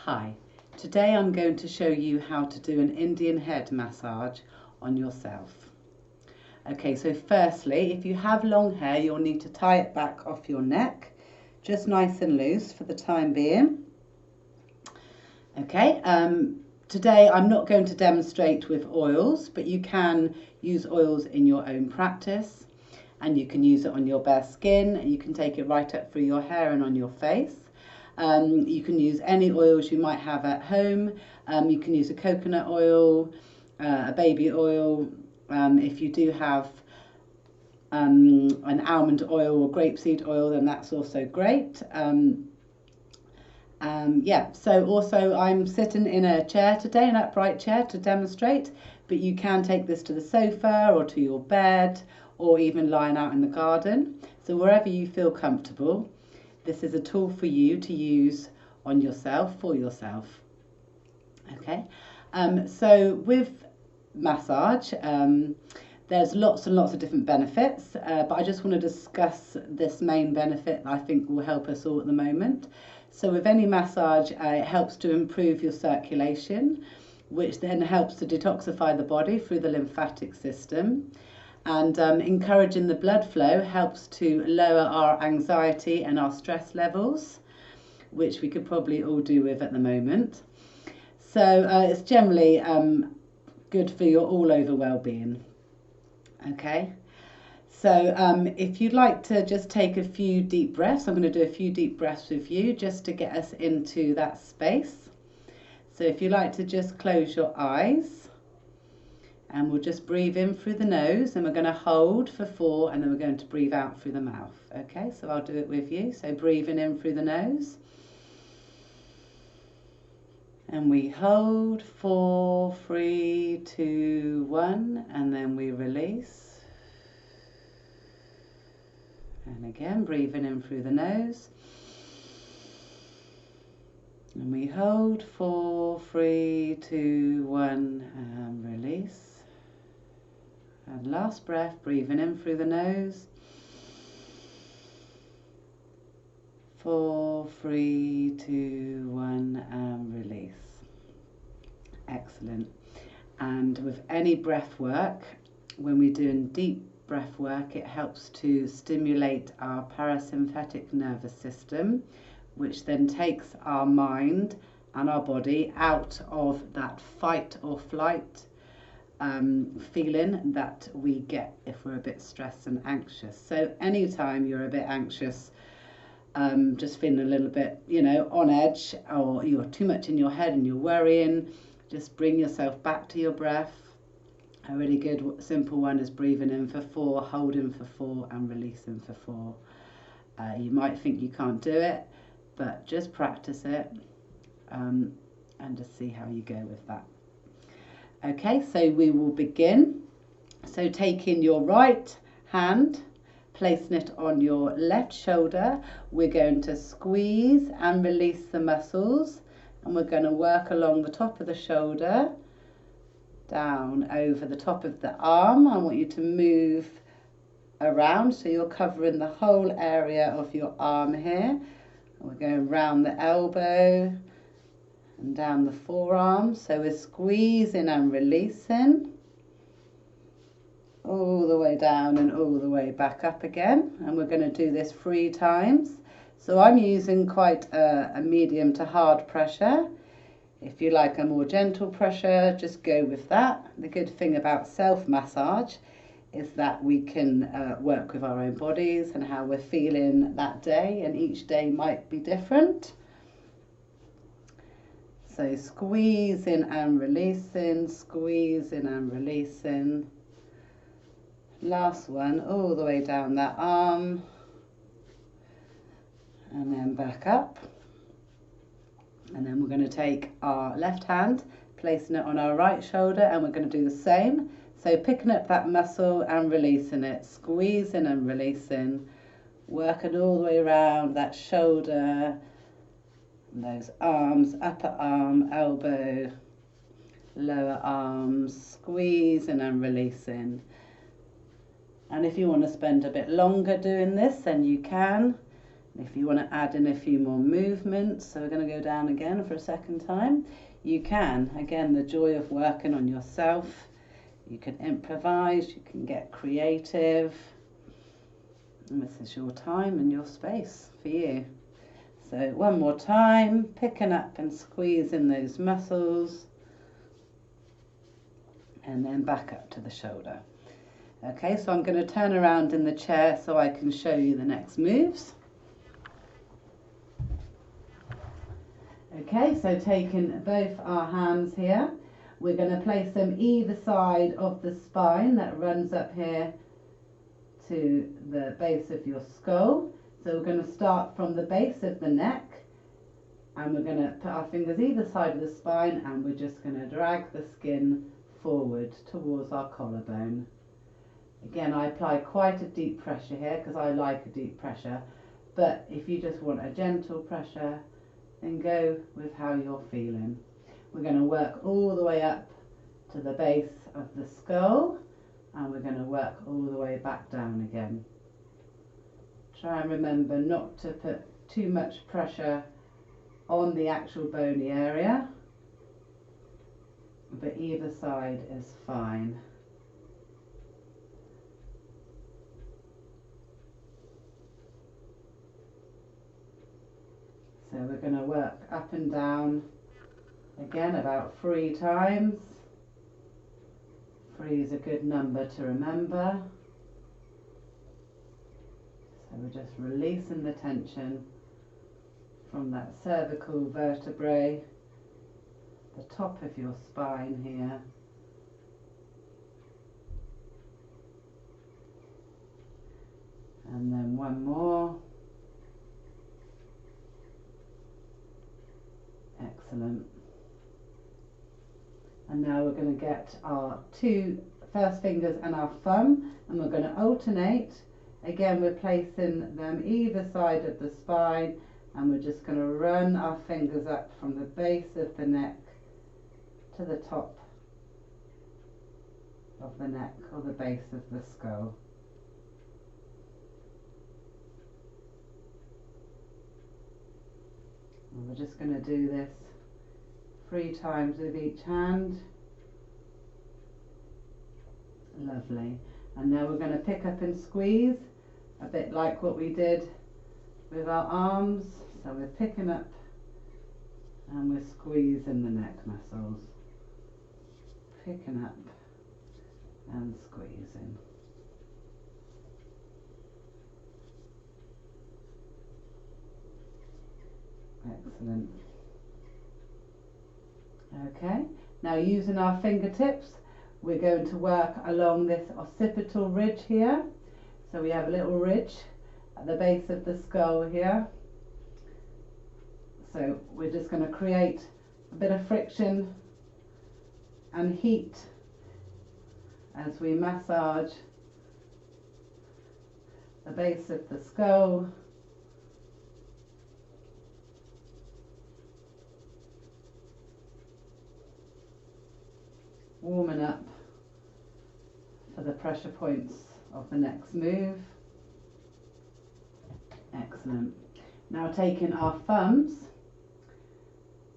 Hi, today I'm going to show you how to do an Indian head massage on yourself. Okay, so firstly, if you have long hair, you'll need to tie it back off your neck, just nice and loose for the time being. Okay, today I'm not going to demonstrate with oils, but you can use oils in your own practice, and you can use it on your bare skin, and you can take it right up through your hair and on your face. You can use any oils you might have at home. You can use a coconut oil, a baby oil. If you do have an almond oil or grapeseed oil, then that's also great. Yeah, so also I'm sitting in a chair today, an upright chair to demonstrate, but you can take this to the sofa or to your bed or even lying out in the garden. So wherever you feel comfortable. This is a tool for you to use on yourself, for yourself. Okay, so with massage, there's lots and lots of different benefits, but I just want to discuss this main benefit that I think will help us all at the moment. So with any massage, it helps to improve your circulation, which then helps to detoxify the body through the lymphatic system. And encouraging the blood flow helps to lower our anxiety and our stress levels, which we could probably all do with at the moment. So it's generally good for your all over well-being. Okay, so if you'd like to just take a few deep breaths, I'm going to do a few deep breaths with you just to get us into that space. So if you'd like to just close your eyes. And we'll just breathe in through the nose, and we're going to hold for 4, and then we're going to breathe out through the mouth. Okay, so I'll do it with you. So breathing in through the nose. And we hold 4, 3, 2, 1, and then we release. And again, breathing in through the nose. And we hold 4, 3, 2, 1, and release. And last breath, breathing in through the nose. 4, 3, 2, 1, and release. Excellent. And with any breath work, when we're doing deep breath work, it helps to stimulate our parasympathetic nervous system, which then takes our mind and our body out of that fight or flight feeling that we get if we're a bit stressed and anxious. So anytime you're a bit anxious, just feeling a little bit, on edge, or you're too much in your head and you're worrying, just bring yourself back to your breath. A really good simple one is breathing in for 4, holding for 4, and releasing for 4. You might think you can't do it, but just practice it and just see how you go with that. Okay, so we will begin. So taking your right hand, placing it on your left shoulder, we're going to squeeze and release the muscles, and we're going to work along the top of the shoulder, down over the top of the arm. I want you to move around so you're covering the whole area of your arm here. And we're going round the elbow and down the forearm. So we're squeezing and releasing all the way down and all the way back up again. And we're going to do this 3 times. So I'm using quite a medium to hard pressure. If you like a more gentle pressure, just go with that. The good thing about self-massage is that we can work with our own bodies and how we're feeling that day, and each day might be different. So squeezing and releasing, squeezing and releasing. Last one, all the way down that arm. And then back up. And then we're going to take our left hand, placing it on our right shoulder, and we're going to do the same. So picking up that muscle and releasing it, squeezing and releasing, working all the way around that shoulder, those arms, upper arm, elbow, lower arms, squeezing and releasing. And if you want to spend a bit longer doing this, then you can. If you want to add in a few more movements, so we're going to go down again for a second time, you can. Again, the joy of working on yourself. You can improvise, you can get creative. And this is your time and your space for you. So one more time, picking up and squeezing those muscles. And then back up to the shoulder. Okay, so I'm going to turn around in the chair so I can show you the next moves. Okay, so taking both our hands here, we're going to place them either side of the spine that runs up here to the base of your skull. So we're going to start from the base of the neck, and we're going to put our fingers either side of the spine, and we're just going to drag the skin forward towards our collarbone. Again, I apply quite a deep pressure here because I like a deep pressure, but if you just want a gentle pressure, then go with how you're feeling. We're going to work all the way up to the base of the skull, and we're going to work all the way back down again. Try and remember not to put too much pressure on the actual bony area, but either side is fine. So we're going to work up and down again about 3 times. 3 is a good number to remember. So we're just releasing the tension from that cervical vertebrae, the top of your spine here. And then one more. Excellent. And now we're going to get our 2 first fingers and our thumb, and we're going to alternate. Again, we're placing them either side of the spine, and we're just going to run our fingers up from the base of the neck to the top of the neck, or the base of the skull. And we're just going to do this 3 times with each hand. Lovely. And now we're going to pick up and squeeze, a bit like what we did with our arms. So we're picking up and we're squeezing the neck muscles. Picking up and squeezing. Excellent. Okay, now using our fingertips, we're going to work along this occipital ridge here. So we have a little ridge at the base of the skull here. So we're just going to create a bit of friction and heat as we massage the base of the skull. Warming up for the pressure points of the next move. Excellent. Now taking our thumbs,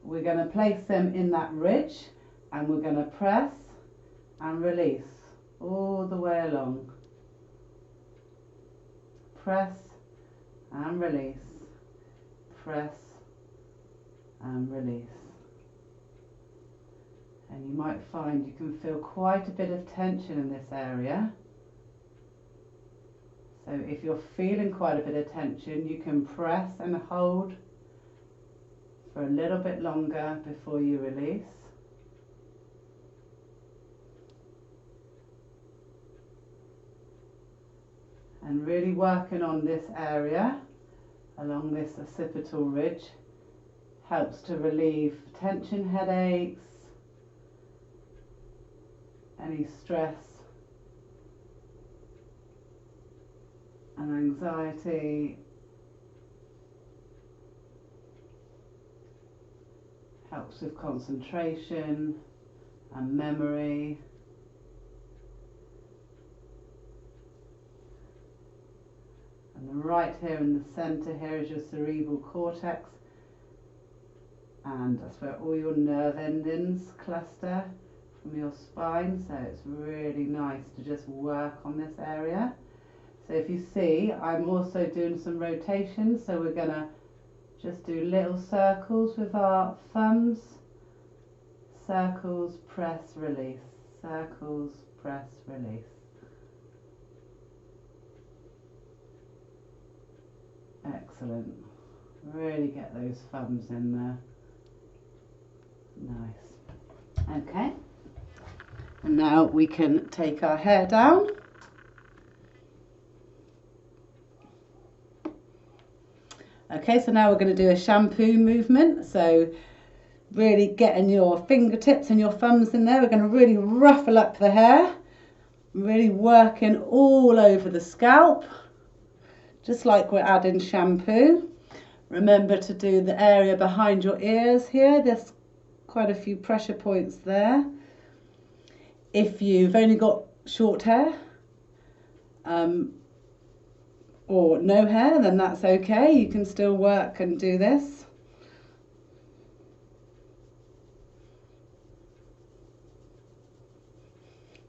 we're going to place them in that ridge, and we're going to press and release all the way along. Press and release. Press and release. And you might find you can feel quite a bit of tension in this area. So if you're feeling quite a bit of tension, you can press and hold for a little bit longer before you release. And really working on this area along this occipital ridge helps to relieve tension, headaches, any stress and anxiety. Helps with concentration and memory. And And right here in the centre here is your cerebral cortex, and that's where all your nerve endings cluster from your spine, so it's really nice to just work on this area. So if you see, I'm also doing some rotations, so we're going to just do little circles with our thumbs. Circles, press, release. Circles, press, release. Excellent. Really get those thumbs in there. Nice. Okay. And now we can take our hair down. Okay, so now we're going to do a shampoo movement. So really getting your fingertips and your thumbs in there. We're going to really ruffle up the hair. Really working all over the scalp, just like we're adding shampoo. Remember to do the area behind your ears here. There's quite a few pressure points there. If you've only got short hair or no hair, then that's okay. You can still work and do this.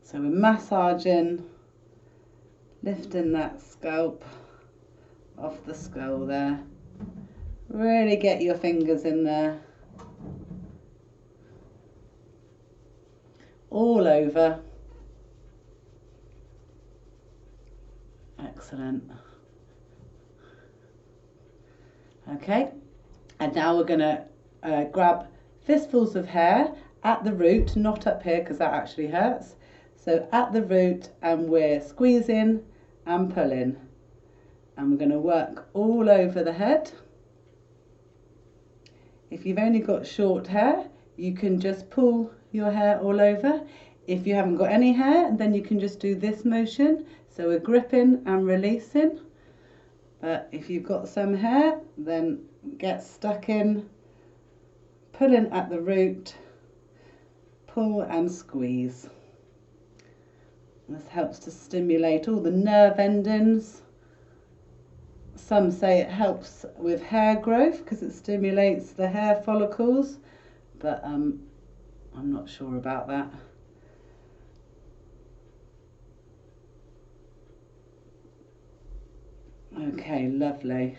So we're massaging, lifting that scalp off the skull there. Really get your fingers in there. All over. Excellent. Okay, and now we're going to grab fistfuls of hair at the root, not up here because that actually hurts. So at the root, and we're squeezing and pulling. And we're going to work all over the head. If you've only got short hair, you can just pull your hair all over. If you haven't got any hair, then you can just do this motion. So we're gripping and releasing. But if you've got some hair, then get stuck in, pulling at the root, pull and squeeze. This helps to stimulate all the nerve endings. Some say it helps with hair growth because it stimulates the hair follicles, but I'm not sure about that. Okay, lovely.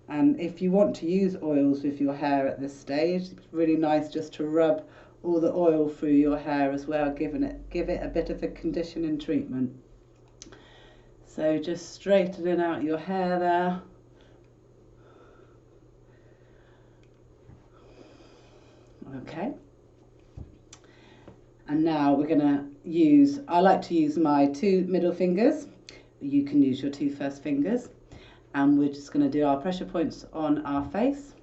And if you want to use oils with your hair at this stage, it's really nice just to rub all the oil through your hair as well, give it a bit of a conditioning treatment. So just straightening out your hair there. Okay. And now we're going to use, I like to use my 2 middle fingers. You can use your 2 first fingers. And we're just going to do our pressure points on our face.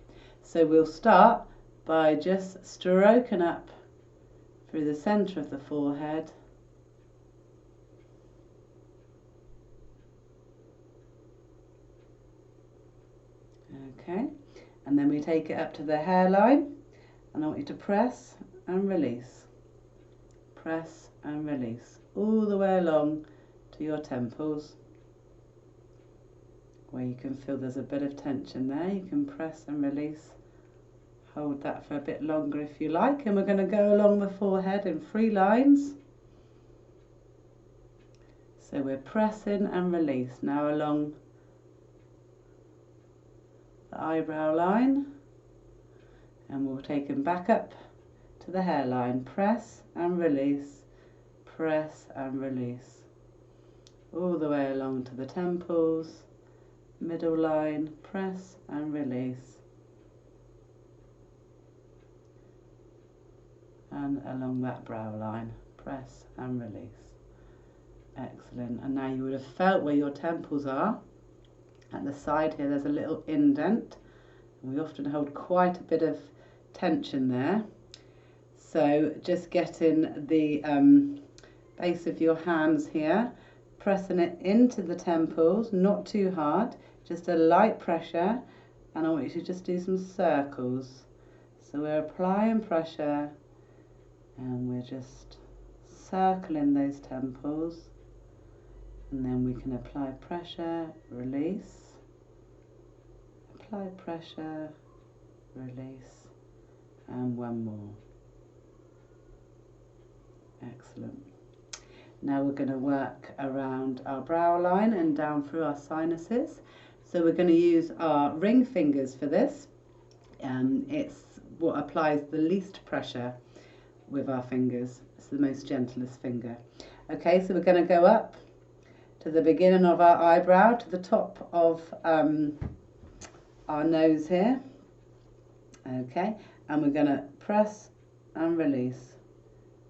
So we'll start by just stroking up through the centre of the forehead. Okay, and then we take it up to the hairline, and I want you to press and release. Press and release all the way along to your temples, where you can feel there's a bit of tension there. You can press and release. Hold that for a bit longer if you like, and we're going to go along the forehead in 3 lines. So we're pressing and release now along the eyebrow line, and we'll take them back up to the hairline. Press and release, press and release, all the way along to the temples, middle line, press and release, and along that brow line, press and release. Excellent. And now you would have felt where your temples are. At the side here there's a little indent, and we often hold quite a bit of tension there. So just getting the base of your hands here, pressing it into the temples, not too hard, just a light pressure, and I want you to just do some circles. So we're applying pressure and we're just circling those temples, And then we can apply pressure, release, apply pressure, release, and one more. Excellent. Now we're going to work around our brow line and down through our sinuses. So we're going to use our ring fingers for this. It's what applies the least pressure with our fingers. It's the most gentlest finger. Okay, so we're going to go up to the beginning of our eyebrow, to the top of our nose here. Okay, and we're going to press and release,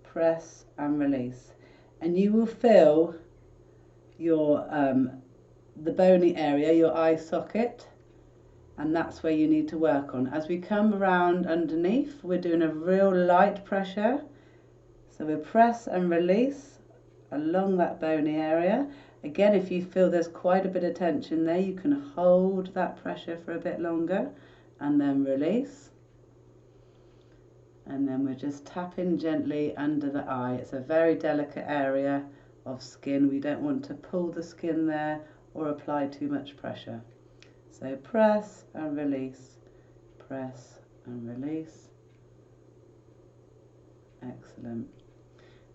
press and release. And you will feel your the bony area, your eye socket, and that's where you need to work on. As we come around underneath, we're doing a real light pressure. So we press and release along that bony area. Again, if you feel there's quite a bit of tension there, you can hold that pressure for a bit longer and then release. And then we're just tapping gently under the eye. It's a very delicate area of skin. We don't want to pull the skin there or apply too much pressure. So press and release, press and release. Excellent.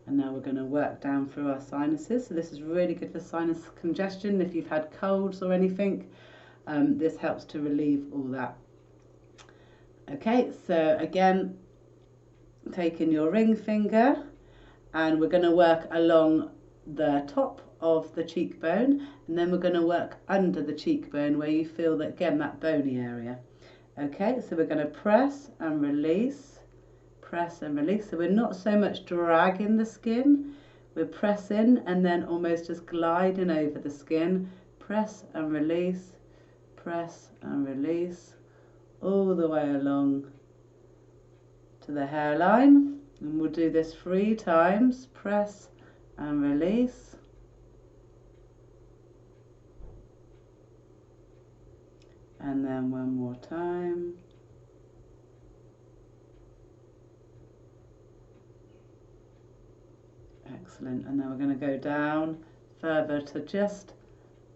And now we're going to work down through our sinuses. So this is really good for sinus congestion. If you've had colds or anything, this helps to relieve all that. Okay, so again, taking your ring finger, and we're going to work along the top of the cheekbone, and then we're going to work under the cheekbone where you feel that, again, that bony area. Okay, so we're going to press and release, press and release. So we're not so much dragging the skin, we're pressing and then almost just gliding over the skin. Press and release, press and release, all the way along to the hairline. And we'll do this 3 times. Press and release. And then one more time. Excellent. And then we're going to go down further to just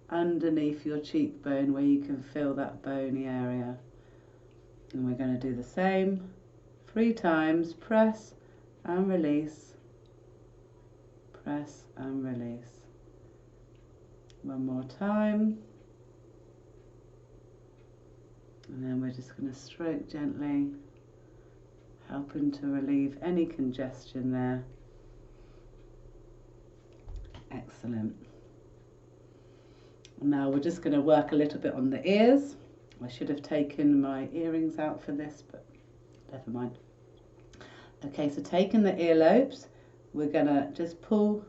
underneath your cheekbone where you can feel that bony area. And we're going to do the same 3 times. Press and release, press and release. One more time. And then we're just going to stroke gently, helping to relieve any congestion there. Excellent. Now we're just going to work a little bit on the ears. I should have taken my earrings out for this, but never mind. Okay, so taking the earlobes, we're going to just pull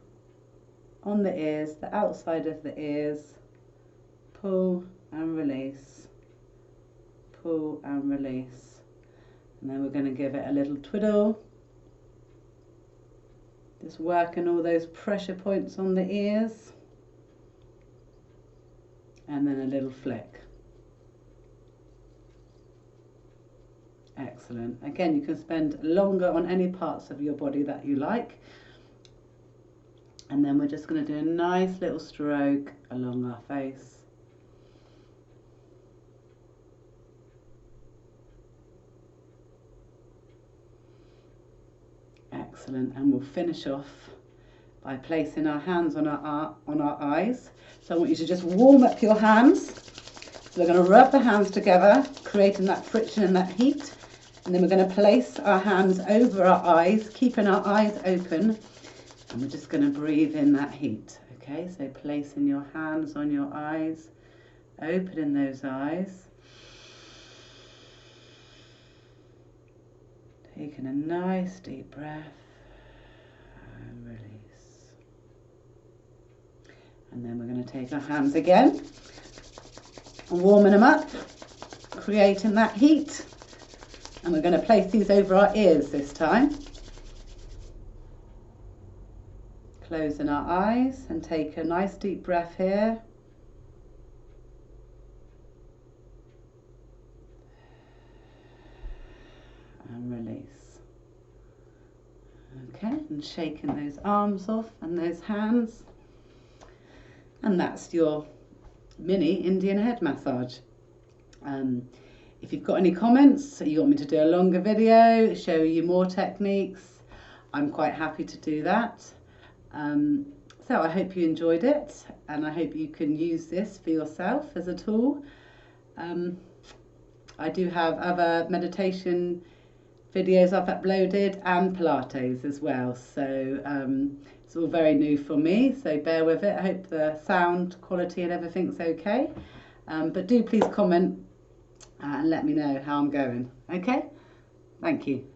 on the ears, the outside of the ears, pull and release, pull and release. And then we're going to give it a little twiddle, just working all those pressure points on the ears, and then a little flick. Excellent. Again, you can spend longer on any parts of your body that you like. And then we're just going to do a nice little stroke along our face. Excellent. And we'll finish off by placing our hands on our eyes. So I want you to just warm up your hands. So we're going to rub the hands together, creating that friction and that heat. And then we're going to place our hands over our eyes, keeping our eyes open. And we're just going to breathe in that heat. Okay, so placing your hands on your eyes, opening those eyes. Taking a nice deep breath and release. And then we're going to take our hands again, warming them up, creating that heat. And we're going to place these over our ears this time. Closing our eyes and take a nice deep breath here. And release. Okay, and shaking those arms off and those hands. And that's your mini Indian head massage. If you've got any comments, you want me to do a longer video, show you more techniques, I'm quite happy to do that. So I hope you enjoyed it, and I hope you can use this for yourself as a tool. I do have other meditation videos I've uploaded and Pilates as well, so it's all very new for me, so bear with it. I hope the sound quality and everything's okay, but do please comment and let me know how I'm going. Okay, thank you.